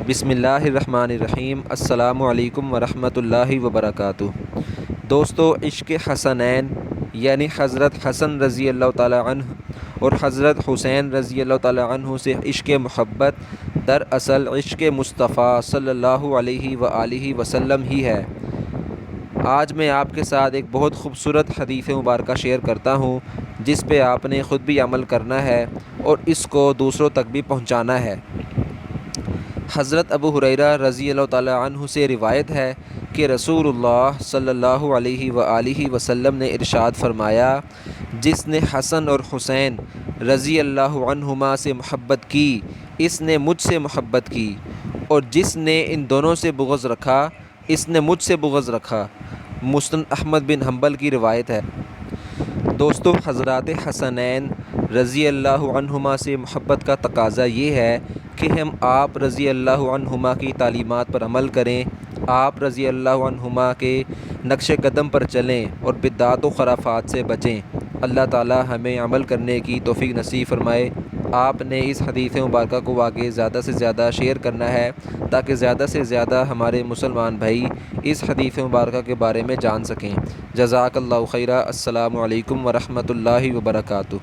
بسم اللہ الرحمن الرحیم۔ السلام علیکم ورحمۃ اللہ وبرکاتہ۔ دوستو، عشق حسنین یعنی حضرت حسن رضی اللہ تعالیٰ عنہ اور حضرت حسین رضی اللہ تعالیٰ عنہ سے عشق محبت دراصل عشق مصطفیٰ صلی اللہ علیہ وآلہ وسلم ہی ہے۔ آج میں آپ کے ساتھ ایک بہت خوبصورت حدیث مبارکہ شیئر کرتا ہوں، جس پہ آپ نے خود بھی عمل کرنا ہے اور اس کو دوسروں تک بھی پہنچانا ہے۔ حضرت ابو ہریرہ رضی اللہ تعالیٰ عنہ سے روایت ہے کہ رسول اللہ صلی اللہ علیہ وآلہ وسلم نے ارشاد فرمایا، جس نے حسن اور حسین رضی اللہ عنہما سے محبت کی، اس نے مجھ سے محبت کی، اور جس نے ان دونوں سے بغض رکھا، اس نے مجھ سے بغض رکھا۔ مسند احمد بن حنبل کی روایت ہے۔ دوستو، حضرات حسنین رضی اللہ عنہما سے محبت کا تقاضا یہ ہے کہ ہم آپ رضی اللہ عنہما کی تعلیمات پر عمل کریں، آپ رضی اللہ عنہما کے نقش قدم پر چلیں اور بدعات و خرافات سے بچیں۔ اللہ تعالی ہمیں عمل کرنے کی توفیق نصیب فرمائے۔ آپ نے اس حدیث مبارکہ کو آگے زیادہ سے زیادہ شیئر کرنا ہے تاکہ زیادہ سے زیادہ ہمارے مسلمان بھائی اس حدیث مبارکہ کے بارے میں جان سکیں۔ جزاک اللہ خیرہ۔ السلام علیکم ورحمۃ اللہ وبرکاتہ۔